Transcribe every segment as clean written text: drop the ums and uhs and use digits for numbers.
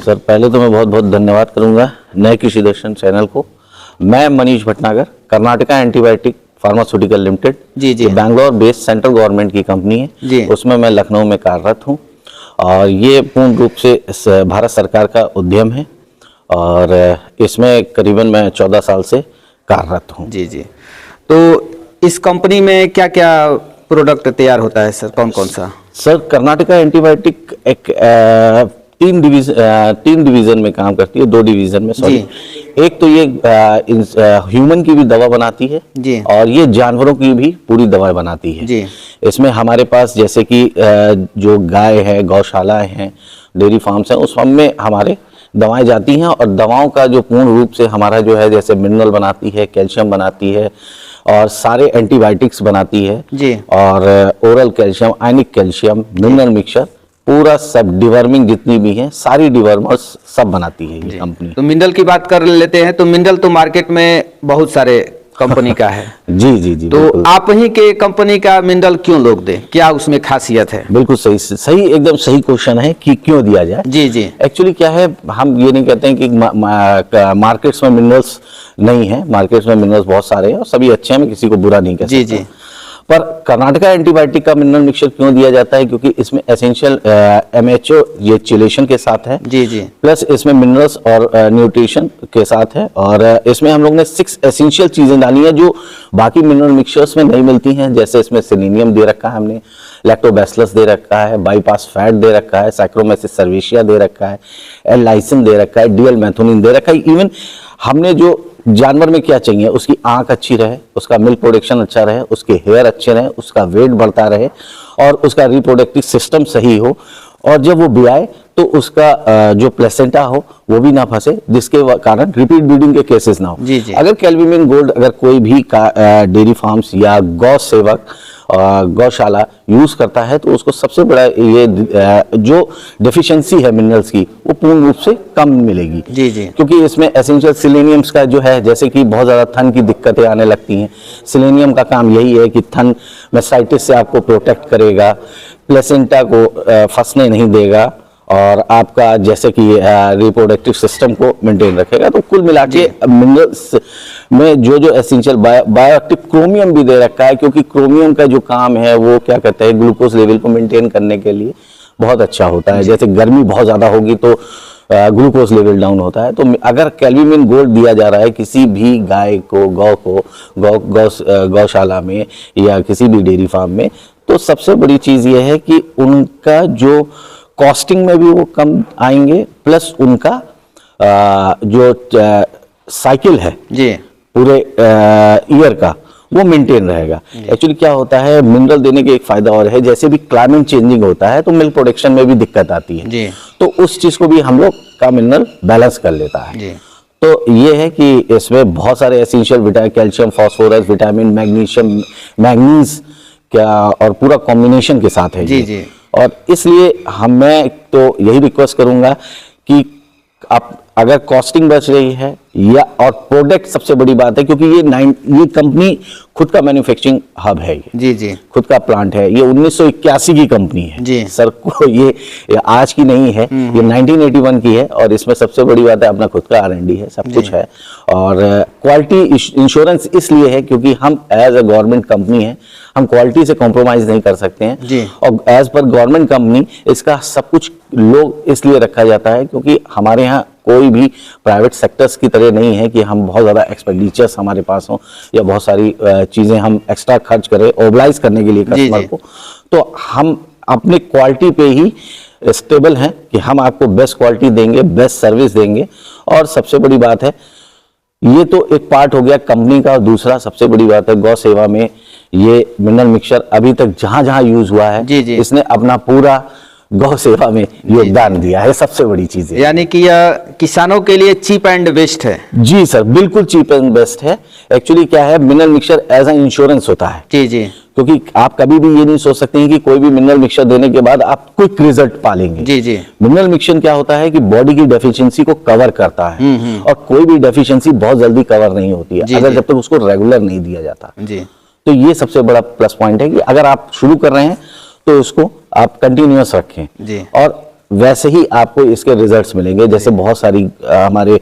Sir, पहले तो मैं बहुत बहुत धन्यवाद करूंगा नए कृषि दर्शन चैनल को। मैं Manish Bhatnagar, Karnataka antibiotic pharmaceutical limited, जी बैंगलोर बेस्ड सेंट्रल गवर्नमेंट की कंपनी है, उसमें मैं लखनऊ में कार्यरत हूं और ये पूर्ण रूप से भारत सरकार का उद्यम है और इसमें करीबन मैं 14 साल से कार्यरत हूं। जी। तो इस कंपनी में क्या क्या प्रोडक्ट तैयार होता है सर, कौन कौन सा? सर, कर्नाटका एंटीबायोटिक एक तीन डिवीजन में काम करती है, 2 डिवीजन में, सॉरी। एक तो ये ह्यूमन की भी दवा बनाती है जी, और ये जानवरों की भी पूरी दवा बनाती है जी। इसमें हमारे पास जैसे कि जो गाय है, गौशालाएं हैं, डेयरी फार्म्स हैं, उस फार्म में हमारे दवाएं जाती हैं और दवाओं का जो पूर्ण रूप से हमारा जो है, जैसे मिनरल बनाती है, कैल्शियम बनाती है और सारे एंटीबायोटिक्स बनाती है जी, और ओरल कैल्शियम, आयनिक कैल्शियम, मिनरल मिक्सचर, पूरा सब डिवर्मिंग जितनी भी हैं, सारी डिवर्मर्स सब बनाती है ये कंपनी। तो मिनरल की बात कर लेते हैं, तो मिनरल तो मार्केट में बहुत सारे कंपनी का है। जी। तो आप ही के कंपनी का मिनरल क्यों लोग दें, क्या उसमें खासियत है? बिल्कुल सही, एकदम सही क्वेश्चन है कि क्यों दिया जाए। जी। एक्चुअली क्या है, हम ये नहीं कहते हैं कि मार्केट्स में मिनरल्स नहीं है, मार्केट्स में मिनरल्स बहुत सारे हैं और सभी अच्छे हैं, मैं किसी को बुरा नहीं कह सकता। जी। पर कर्नाटका एंटीबायोटिक का मिनरल मिक्सचर क्यों दिया जाता है, क्योंकि इसमें एसेंशियल MHO ये चिलेशन के साथ है जी, प्लस इसमें मिनरल्स और न्यूट्रिशन के साथ है, और इसमें हम लोग ने 6 एसेंशियल चीजें डाली हैं जो बाकी मिनरल मिक्सचर्स में नहीं मिलती हैं। जैसे इसमें सेलेनियम दे रखा है हमने, लैक्टोबैसिलस दे रखा है, बाईपास फैट दे रखा है, साइक्रोमेसिस सर्वेशिया दे रखा है, एल-लाइसिन दे रखा है, डीएल मैथोनिन दे रखा है। इवन हमने जो जानवर में क्या चाहिए, उसकी आंख अच्छी रहे, उसका मिल्क प्रोडक्शन अच्छा रहे, उसके हेयर अच्छे रहे, उसका वेट बढ़ता रहे और उसका रिप्रोडक्टिव सिस्टम सही हो, और जब वो ब्याए तो उसका जो प्लेसेंटा हो वो भी ना फंसे, जिसके कारण रिपीट ब्रीडिंग के केसेस ना हो। जी। अगर कैल्विमिन गोल्ड अगर कोई भी डेयरी फार्म्स या गौ सेवक गौशाला यूज करता है तो उसको सबसे बड़ा ये जो डेफिशिएंसी है मिनरल्स की, वो पूर्ण रूप से कम मिलेगी। जी। क्योंकि इसमें एसेंशियल सिलेनियम्स का जो है, जैसे कि बहुत ज्यादा थन की दिक्कतें आने लगती हैं, सिलेनियम का काम यही है कि थन मेस्टाइटिस से आपको प्रोटेक्ट करेगा, प्लेसेंटा को फंसने नहीं देगा और आपका जैसे कि रिप्रोडक्टिव सिस्टम को मेंटेन रखेगा। तो कुल मिला के मिनरल्स में जो एसेंशियल बायोएक्टिव क्रोमियम भी दे रखा है, क्योंकि क्रोमियम का जो काम है वो क्या कहते हैं, ग्लूकोज लेवल को मेंटेन करने के लिए बहुत अच्छा होता है। जैसे गर्मी बहुत ज्यादा होगी तो ग्लूकोज लेवल डाउन होता है। तो अगर कैल्विमिन गोल्ड दिया जा रहा है किसी भी गाय को, गौशाला में या किसी भी डेयरी फार्म में, तो सबसे बड़ी चीज ये है कि उनका जो कॉस्टिंग में भी वो कम आएंगे, प्लस उनका जो साइकिल है जी पूरे ईयर का, वो मेंटेन रहेगा। एक्चुअली क्या होता है, मिनरल देने के एक फायदा और है, जैसे भी क्लाइमेट चेंजिंग होता है तो मिल्क प्रोडक्शन में भी दिक्कत आती है जी, तो उस चीज को भी हम लोग का मिनरल बैलेंस कर लेता है जी। तो ये है कि इसमें बहुत सारे essential calcium, phosphorus, vitamin, manganese क्या और पूरा कॉम्बिनेशन के साथ है जी। और इसलिए मैं तो यही रिक्वेस्ट करूंगा कि आप अगर कॉस्टिंग बच रही है या और प्रोडक्ट सबसे बड़ी बात है, क्योंकि ये कंपनी खुद का मैन्युफैक्चरिंग हब है, जी खुद का प्लांट है। ये 1981 की कंपनी है जी सर, को ये आज की नहीं है, ये 1981 की है। और इसमें सबसे बड़ी बात है अपना खुद का R&D है, सब कुछ है। और क्वालिटी इंश्योरेंस इसलिए है क्योंकि हम एज अ गवर्नमेंट कंपनी है, हम क्वालिटी से कॉम्प्रोमाइज नहीं कर सकते हैं जी। और एज पर गवर्नमेंट कंपनी इसका सब कुछ लोग इसलिए रखा जाता है क्योंकि हमारे यहाँ कोई भी प्राइवेट सेक्टर्स की तरह नहीं है कि हम बहुत ज़्यादा एक्सपेंडिचर्स हमारे पास हों या बहुत सारी चीज़ें हम एक्स्ट्रा खर्च करें ओबलाइज करने के लिए कस्टमर को। तो हम अपने क्वालिटी पे ही स्टेबल हैं कि हम आपको बेस्ट क्वालिटी देंगे, बेस्ट सर्विस देंगे। और सबसे बड़ी बात है, ये तो एक पार्ट हो गया कंपनी का, और दूसरा सबसे बड़ी बात है गौ सेवा में ये मिनरल मिक्सचर अभी तक जहां जहां यूज हुआ है जी। इसने अपना पूरा गौ सेवा में योगदान दिया है, सबसे बड़ी चीज है। यानी कि यह किसानों के लिए चीप एंड बेस्ट है। जी सर, बिल्कुल चीप एंड बेस्ट है। एक्चुअली क्या है, mineral mixture as an insurance होता है जी। क्योंकि आप कभी भी ये नहीं सोच सकते हैं कि कोई भी मिनरल मिक्सचर देने के बाद आप क्विक रिजल्ट पालेंगे जी। मिनरल मिक्सचर क्या होता है कि बॉडी की डेफिशिएंसी को कवर करता है, और कोई भी डेफिशिएंसी बहुत जल्दी कवर नहीं होती है अगर जब तक उसको रेगुलर नहीं दिया जाता जी। तो ये सबसे बड़ा प्लस पॉइंट है कि अगर आप शुरू कर रहे हैं तो उसको आप कंटिन्यूअस रखें जी। और वैसे ही आपको इसके रिजल्ट्स मिलेंगे। जैसे बहुत सारी हमारे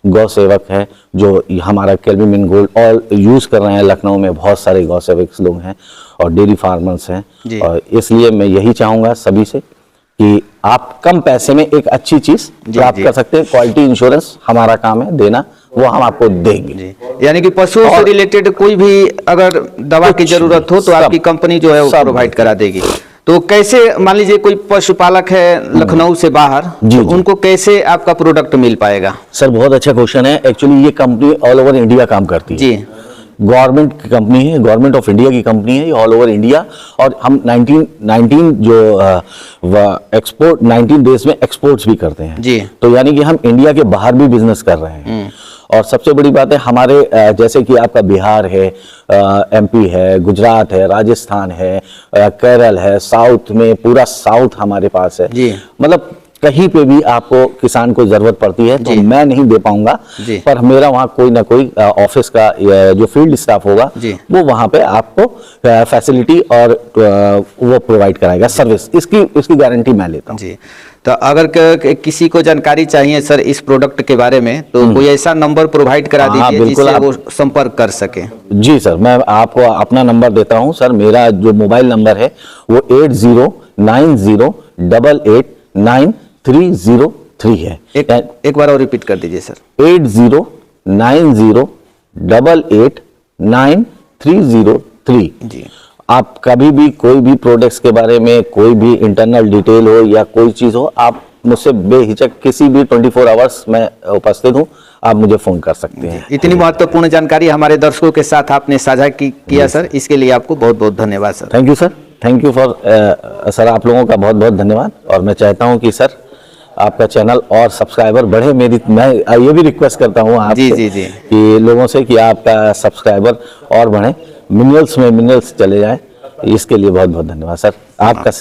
गौ सेवक हैं जो हमारा कैल्विन गोल्ड ऑल यूज कर रहे हैं। लखनऊ में बहुत सारे गौ सेवक लोग हैं और डेयरी फार्मर्स हैं, और इसलिए मैं यही चाहूंगा सभी से कि आप कम पैसे में एक अच्छी चीज प्राप्त कर सकते हैं। क्वालिटी इंश्योरेंस हमारा काम है देना, वो हम आपको देंगे। यानी कि पशुओं से रिलेटेड कोई भी अगर दवा की जरूरत हो तो आपकी कंपनी जो है वो प्रोवाइड करा देगी। तो कैसे, मान लीजिए कोई पशुपालक है लखनऊ से बाहर, तो उनको कैसे आपका प्रोडक्ट मिल पाएगा? सर बहुत अच्छा क्वेश्चन है। एक्चुअली ये कंपनी ऑल ओवर इंडिया काम करती है जी। गवर्नमेंट की कंपनी है, गवर्नमेंट ऑफ इंडिया की कंपनी है, ये ऑल ओवर इंडिया। और हम 19 जो एक्सपोर्ट 19 डेज में एक्सपोर्ट्स भी करते हैं जी। तो यानी कि हम इंडिया के बाहर भी बिजनेस कर रहे हैं। और सबसे बड़ी बात है हमारे जैसे कि आपका बिहार है, एमपी है, गुजरात है, राजस्थान है, केरल है, साउथ में पूरा साउथ हमारे पास है जी। मतलब कहीं पे भी आपको किसान को जरूरत पड़ती है तो मैं नहीं दे पाऊंगा, पर मेरा वहाँ कोई ना कोई ऑफिस का जो फील्ड स्टाफ होगा वो वहाँ पे आपको फैसिलिटी और वो प्रोवाइड कराएगा सर्विस। इसकी गारंटी मैं लेता हूँ जी। तो अगर किसी को जानकारी चाहिए सर इस प्रोडक्ट के बारे में तो कोई ऐसा नंबर प्रोवाइड करा दीजिए जिससे वो संपर्क कर सके। जी सर, मैं आपको अपना नंबर देता हूँ सर। मेरा जो मोबाइल नंबर है वो 8090889303 है। एक बार और रिपीट कर दीजिए सर। 8090889303 जी। आप कभी भी कोई भी प्रोडक्ट्स के बारे में कोई भी इंटरनल डिटेल हो या कोई चीज हो, आप मुझसे बेहिचक किसी भी 24 आवर्स में उपस्थित हूँ, आप मुझे फोन कर सकते हैं। इतनी महत्वपूर्ण जानकारी हमारे दर्शकों के साथ आपने साझा किया सर, इसके लिए आपको बहुत बहुत धन्यवाद sir. Thank you sir, thank you for sir, आप लोगों का बहुत बहुत धन्यवाद। और मैं चाहता हूँ कि सर आपका चैनल और सब्सक्राइबर बढ़े। मैं ये भी रिक्वेस्ट करता हूँ आपसे कि लोगों से कि आपका सब्सक्राइबर और बढ़े, मिनरल्स में मिनरल्स चले जाए। इसके लिए बहुत बहुत धन्यवाद सर आपका।